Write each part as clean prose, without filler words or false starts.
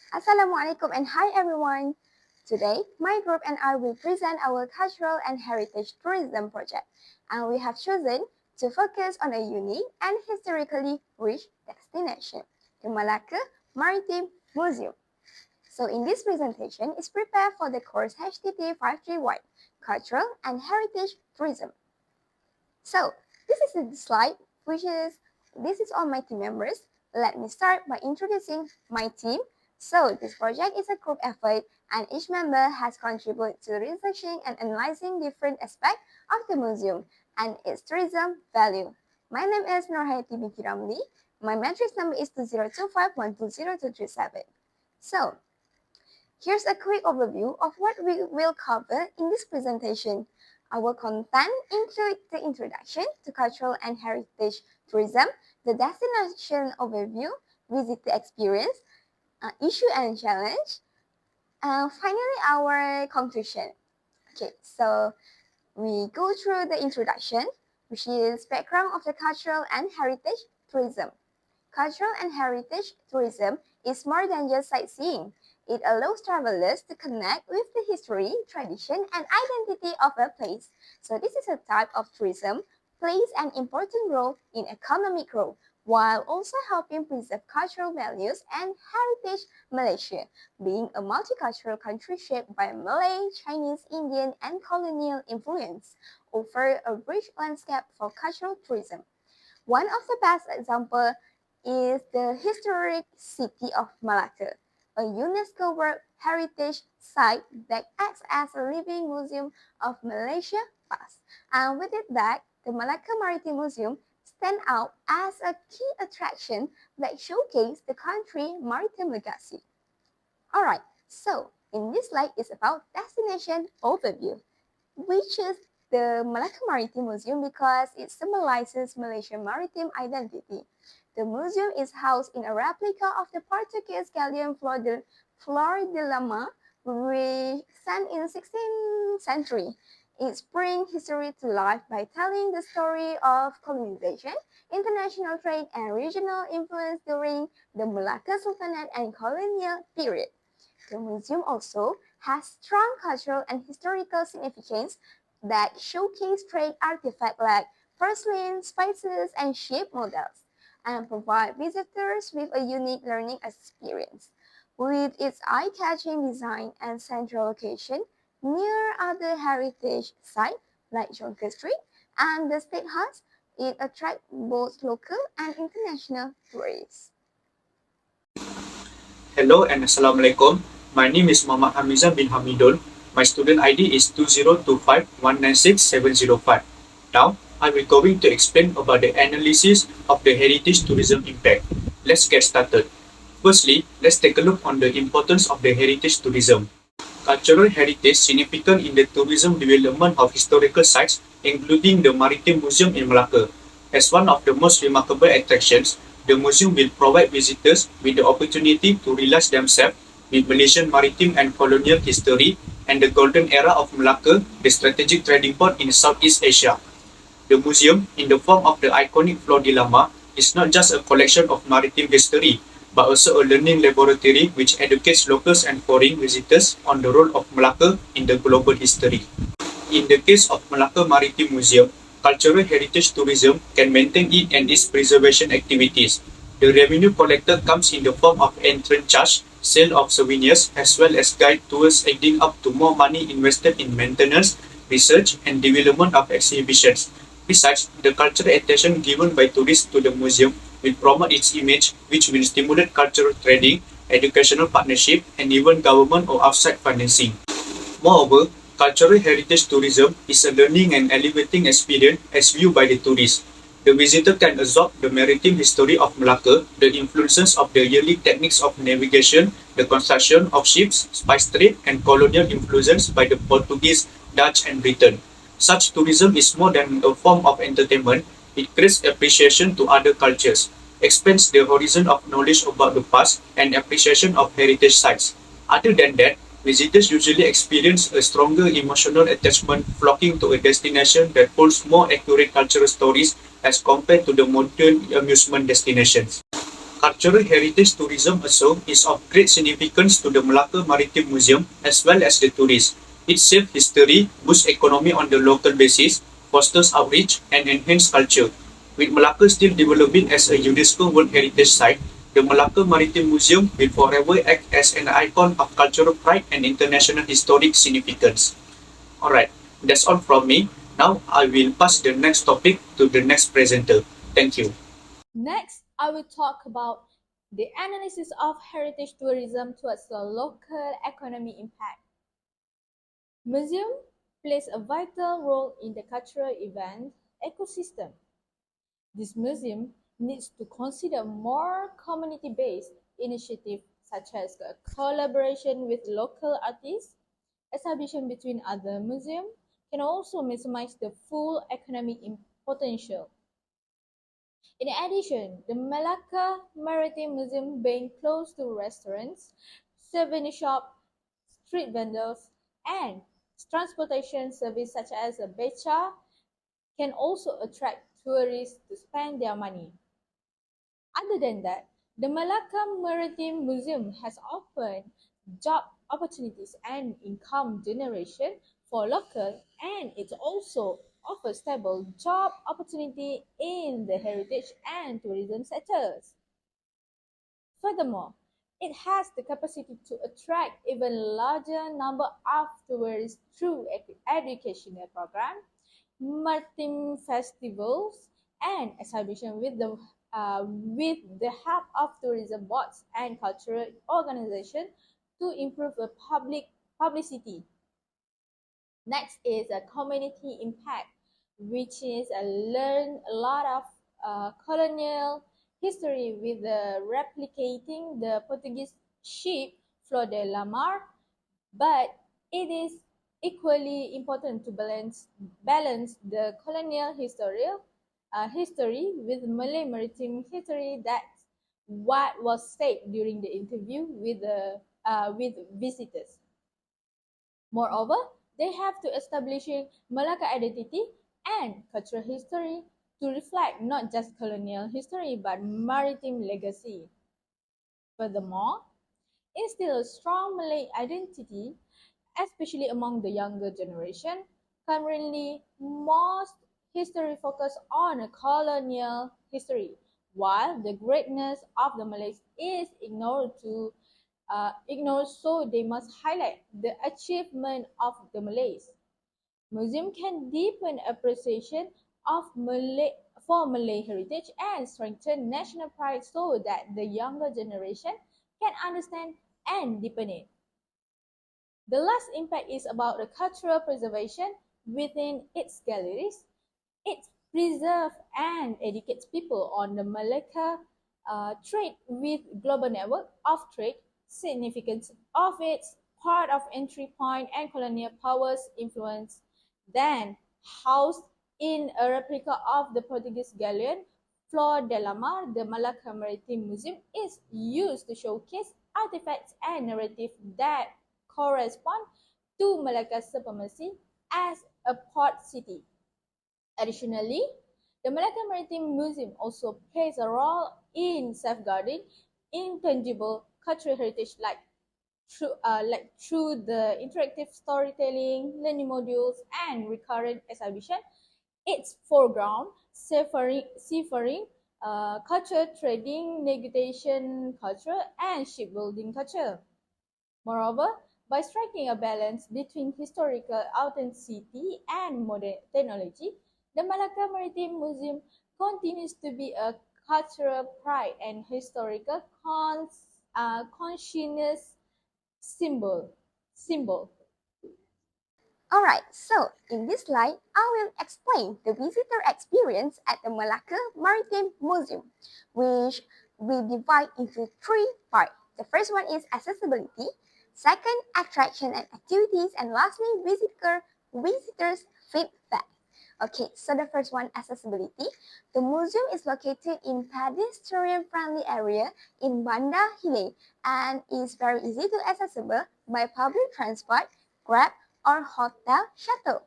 Assalamualaikum and hi everyone. Today, my group and I will present our cultural and heritage tourism project, and we have chosen to focus on a unique and historically rich destination, the Malacca Maritime Museum. So in this presentation is prepared for the course HTT531, Cultural and Heritage Tourism. So this is the slide, this is all my team members. Let me start by introducing my team. So this project is a group effort and each member has contributed to researching and analyzing different aspects of the museum and its tourism value. My name is Nurhayati binti Ramli. My matrix number is 2025120237. So here's a quick overview of what we will cover in this presentation. Our content includes the introduction to cultural and heritage tourism, the destination overview, visitor experience, issue and challenge, finally our conclusion. Okay, so we go through the introduction, which is background of the cultural and heritage tourism. Cultural and heritage tourism is more than just sightseeing. It allows travelers to connect with the history, tradition, and identity of a place. So this is a type of tourism plays an important role in economic growth while also helping preserve cultural values and heritage. Malaysia, being a multicultural country shaped by Malay, Chinese, Indian, and colonial influence, offer a rich landscape for cultural tourism. One of the best examples is the historic city of Malacca, a UNESCO World Heritage Site that acts as a living museum of Malaysia past. And with it back, the Malacca Maritime Museum stand out as a key attraction that showcase the country's maritime legacy. Alright, so in this slide is about destination overview. We choose the Malacca Maritime Museum because it symbolizes Malaysian maritime identity. The museum is housed in a replica of the Portuguese galleon Flor de Lama, which sank in the 16th century. It brings history to life by telling the story of colonization, international trade, and regional influence during the Malacca Sultanate and colonial period. The museum also has strong cultural and historical significance that showcase trade artifacts like porcelain, spices, and ship models, and provide visitors with a unique learning experience. With its eye-catching design and central location near other heritage sites like Jonker Street and the State House, it attracts both local and international tourists. Hello and Assalamualaikum. My name is Muhammad Hamizah bin Hamidul. My student ID is 2025196705. Now, I will going to explain about the analysis of the heritage tourism impact. Let's get started. Firstly, let's take a look on the importance of the heritage tourism. Cultural heritage significant in the tourism development of historical sites, including the Maritime Museum in Malacca. As one of the most remarkable attractions, the museum will provide visitors with the opportunity to realize themselves with Malaysian maritime and colonial history and the golden era of Malacca, the strategic trading port in Southeast Asia. The museum, in the form of the iconic Flor de Lama, is not just a collection of maritime history, but also a learning laboratory which educates locals and foreign visitors on the role of Malacca in the global history. In the case of Malacca Maritime Museum, cultural heritage tourism can maintain it and its preservation activities. The revenue collected comes in the form of entrance charge, sale of souvenirs, as well as guide tours adding up to more money invested in maintenance, research, and development of exhibitions. Besides, the cultural attention given by tourists to the museum will promote its image, which will stimulate cultural trading, educational partnership, and even government or outside financing. Moreover, cultural heritage tourism is a learning and elevating experience as viewed by the tourist. The visitor can absorb the maritime history of Malacca, the influences of the yearly techniques of navigation, the construction of ships, spice trade, and colonial influences by the Portuguese, Dutch, and Britain. Such tourism is more than a form of entertainment. It creates appreciation to other cultures, expands the horizon of knowledge about the past, and appreciation of heritage sites. Other than that, visitors usually experience a stronger emotional attachment, flocking to a destination that holds more accurate cultural stories as compared to the modern amusement destinations. Cultural heritage tourism also is of great significance to the Malacca Maritime Museum as well as the tourists. It saves history, boosts economy on the local basis, fosters outreach, and enhances culture. With Malacca still developing as a UNESCO World Heritage Site, the Malacca Maritime Museum will forever act as an icon of cultural pride and international historic significance. Alright, that's all from me. Now I will pass the next topic to the next presenter. Thank you. Next, I will talk about the analysis of heritage tourism towards the local economy impact. Museum plays a vital role in the cultural event ecosystem. This museum needs to consider more community-based initiatives such as a collaboration with local artists, exhibition between other museums can also maximize the full economic potential. In addition, the Malacca Maritime Museum being close to restaurants, souvenir shops, street vendors, and transportation service such as a beca can also attract tourists to spend their money. Other than that, the Malacca Maritime Museum has offered job opportunities and income generation for local, and it also offers stable job opportunity in the heritage and tourism sectors. Furthermore, it has the capacity to attract even larger number of tourists through educational programs, maritime festivals, and exhibition with the help of tourism boards and cultural organizations to improve the public publicity. Next is a community impact, which is learn a lot of colonial history with replicating the Portuguese ship Flor de la Mar, but it is equally important to balance the colonial history with Malay maritime history. That's what was said during the interview with visitors. Moreover, they have to establish Malacca identity and cultural history to reflect not just colonial history but maritime legacy. Furthermore, instill a strong Malay identity, especially among the younger generation. Currently, most history focus on colonial history, while the greatness of the Malays is ignored, so they must highlight the achievement of the Malays. Museum can deepen appreciation of Malay heritage and strengthen national pride so that the younger generation can understand and deepen it. The last impact is about the cultural preservation within its galleries. It preserves and educates people on the Malacca trade with global network of trade, significance of its port of entry point and colonial powers influence. Then, housed in a replica of the Portuguese galleon Flor de la Mar, the Malacca Maritime Museum is used to showcase artifacts and narratives that correspond to Malacca's supremacy as a port city. Additionally, the Malacca Maritime Museum also plays a role in safeguarding intangible cultural heritage through the interactive storytelling, learning modules, and recurrent exhibition. Its foreground, seafaring culture, trading, negotiation culture, and shipbuilding culture. Moreover, by striking a balance between historical authenticity and modern technology, the Malacca Maritime Museum continues to be a cultural pride and historical consciousness symbol. symbol. Alright, so in this slide, I will explain the visitor experience at the Malacca Maritime Museum, which we divide into three parts. The first one is accessibility, second, attraction and activities, and lastly, visitors feedback. Okay, so the first one, accessibility. The museum is located in pedestrian-friendly area in Banda Hilay and is very easy to accessible by public transport, Grab, or hotel shuttle.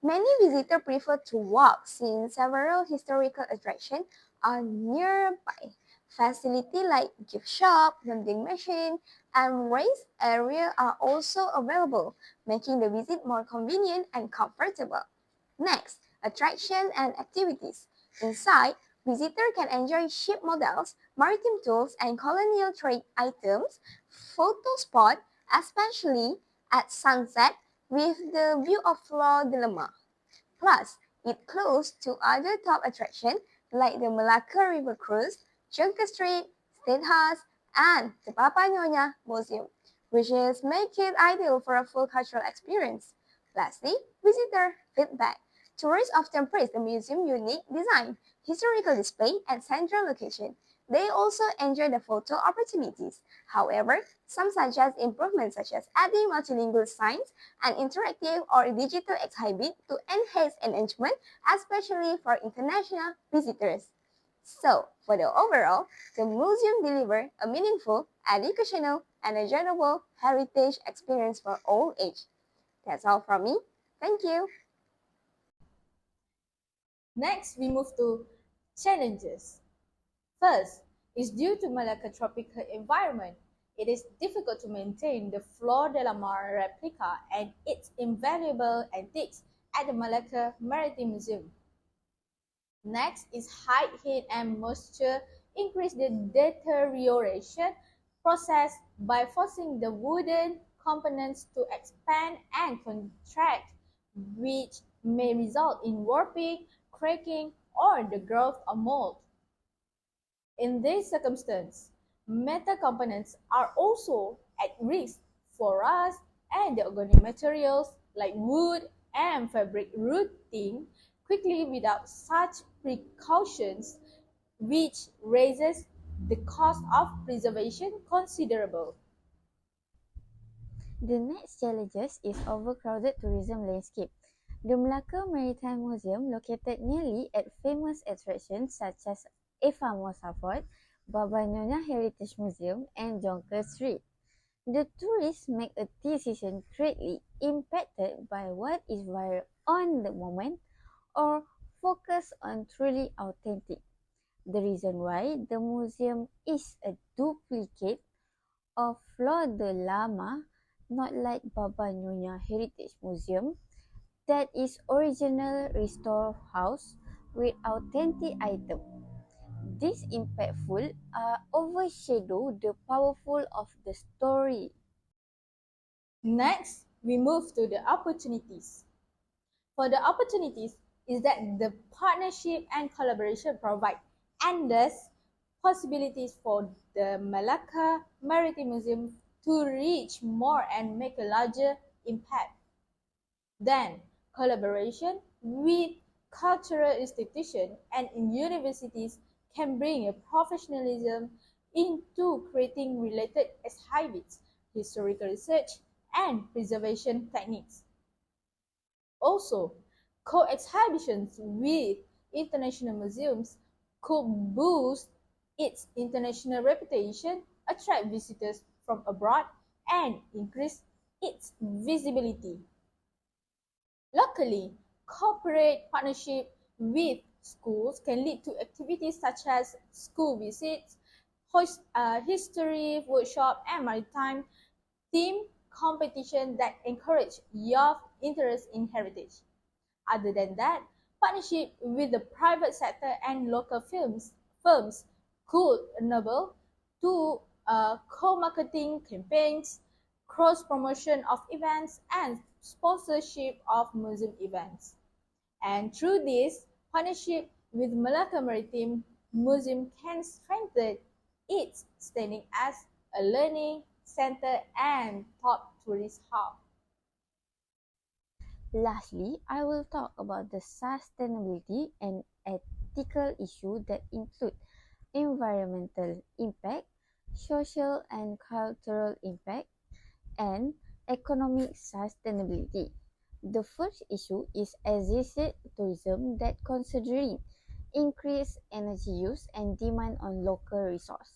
Many visitors prefer to walk since several historical attractions are nearby. Facilities like gift shop, vending machine, and raised area are also available, making the visit more convenient and comfortable. Next, attraction and activities. Inside, visitors can enjoy ship models, maritime tools, and colonial trade items, photo spot, especially at sunset with the view of Flor de la Mar. Plus, it close to other top attractions like the Malacca River Cruise, Junker Street, State House, and the Papa Nyonya Museum, which is make it ideal for a full cultural experience. Lastly, visitor feedback. Tourists often praise the museum's unique design, historical display, and central location. They also enjoy the photo opportunities. However, some suggest improvements such as adding multilingual signs and interactive or digital exhibit to enhance engagement, especially for international visitors. So, for the overall, the museum delivers a meaningful, educational, and enjoyable heritage experience for all age. That's all from me. Thank you. Next, we move to challenges. First, is due to Malacca tropical environment. It is difficult to maintain the Flor de la Mar replica and its invaluable antiques at the Malacca Maritime Museum. Next is height, heat, and moisture increase the deterioration process by forcing the wooden components to expand and contract, which may result in warping, cracking, or the growth of mold. In this circumstance, metal components are also at risk for rust, and the organic materials like wood and fabric rotting quickly without such precautions, which raises the cost of preservation considerable. The next challenges is overcrowded tourism landscape. The Malacca Maritime Museum, located nearly at famous attractions such as Famosa Fort, Baba Nyonya Heritage Museum, and Jonker Street. The tourists make a decision greatly impacted by what is viral on the moment or focus on truly authentic. The reason why the museum is a duplicate of Flor de Lama, not like Baba Nyonya Heritage Museum, that is original restored house with authentic item. This impactful overshadow the powerful of the story. Next, we move to the opportunities. For the opportunities is that the partnership and collaboration provide endless possibilities for the Malacca Maritime Museum to reach more and make a larger impact. Then, collaboration with cultural institutions and in universities can bring a professionalism into creating related exhibits, historical research, and preservation techniques. Also, co-exhibitions with international museums could boost its international reputation, attract visitors from abroad, and increase its visibility. Locally, corporate partnership with schools can lead to activities such as school visits, history workshop, and maritime theme competition that encourage youth interest in heritage. Other than that, partnership with the private sector and local firms could enable to co-marketing campaigns, cross-promotion of events, and sponsorship of museum events. And through this partnership with Malacca Maritime Museum can strengthen its standing as a learning center and top tourist hub. Lastly, I will talk about the sustainability and ethical issues that include environmental impact, social and cultural impact, and economic sustainability. The first issue is existing tourism that considering increased energy use and demand on local resource.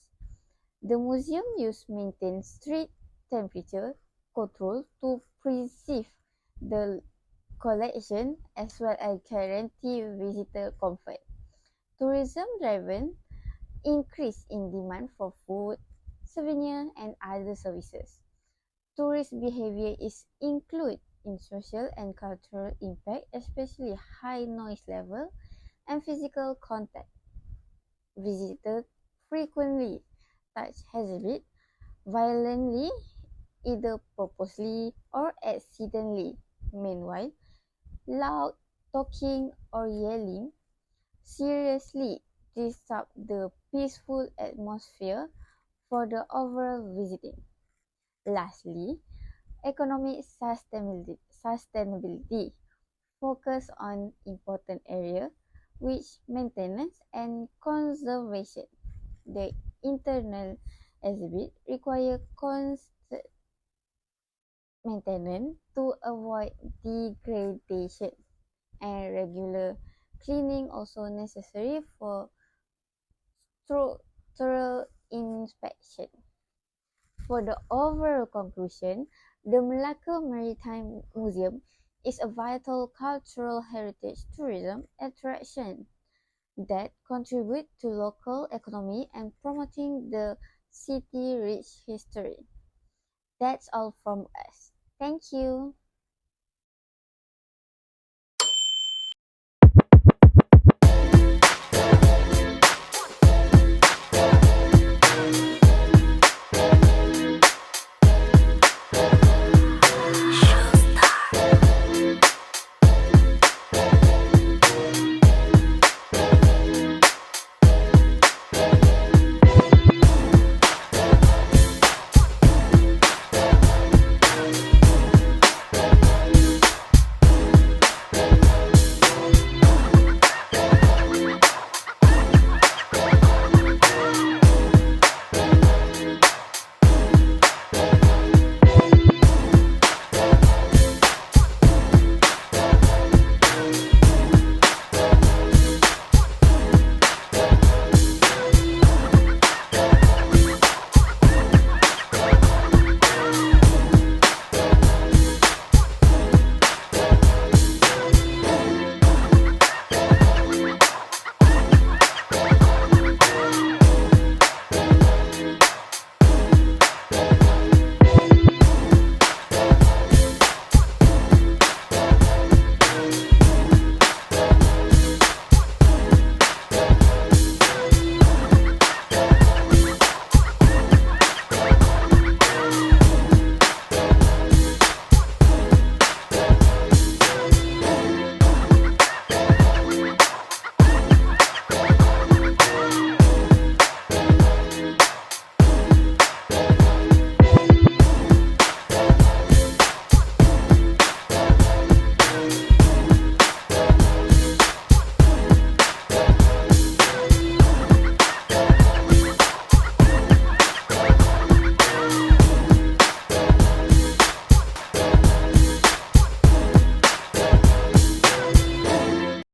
The museum use maintain strict temperature control to preserve the collection as well as guarantee visitor comfort. Tourism driven increase in demand for food, souvenir, and other services. Tourist behavior is included in social and cultural impact, especially high noise level and physical contact. Visitors frequently touch exhibit violently, either purposely or accidentally. Meanwhile, loud talking or yelling seriously disrupt the peaceful atmosphere for the overall visiting. Lastly, economic sustainability focus on important areas which maintenance and conservation. The internal exhibit require constant maintenance to avoid degradation, and regular cleaning also necessary for structural inspection. For the overall conclusion, the Malacca Maritime Museum is a vital cultural heritage tourism attraction that contribute to local economy and promoting the city rich history. That's all from us. Thank you.